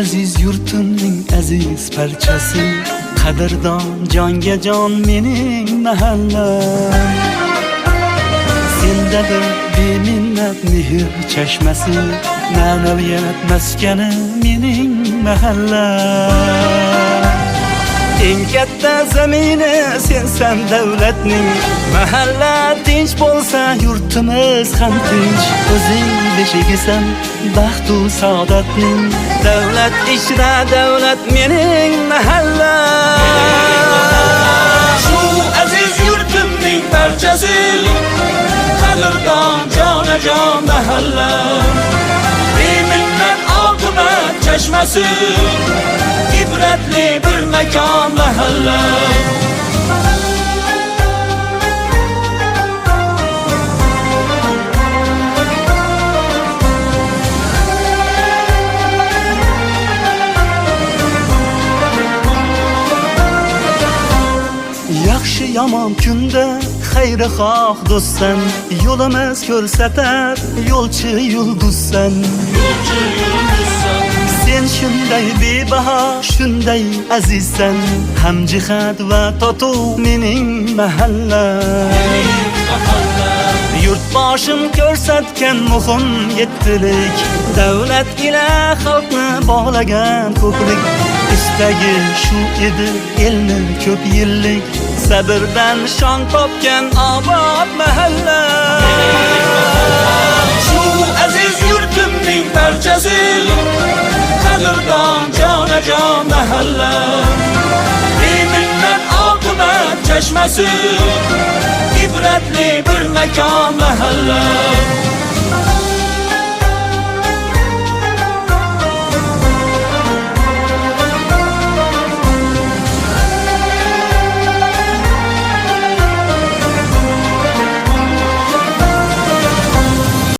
aziz yurtimning aziz parchasi, qadrdon jonga jon mening mahallam. Sendadir beminnat mehr chashmasi, ma'naviyat maskani mening mahallam. Eng katta zamini sensan davlatning, mahalla tinch bo'lsa yurtimiz ham tinch. O'zing beshigisan baxtu saodatning, davlat ichra davlat mening mahallam. Shu aziz yurtimning parchasi, qadrdon jonajon mahallam. Beminnat oqibat chashmasi, ibratli bir makon mahalla. Yaxshi yomon kunda xayri xoh do'stsan, yo'limiz ko'rsatar yo'lchi yulduzsan. Sen shunday bebaho, shunday azizsan, hamjihat va totuv mening mahallam. Yurtboshim ko'rsatgan muhim yettilik, davlat ila xalqni bog'lagan ko'prik. Istagi shu edi elni ko'p yillik, sabrdan shon topgan obod mahalla. Shu aziz yurtimning parchasi, qadrdon jonajon mahalla. Beminnat oqibat chashmasi, ibratli bir makon mahalla.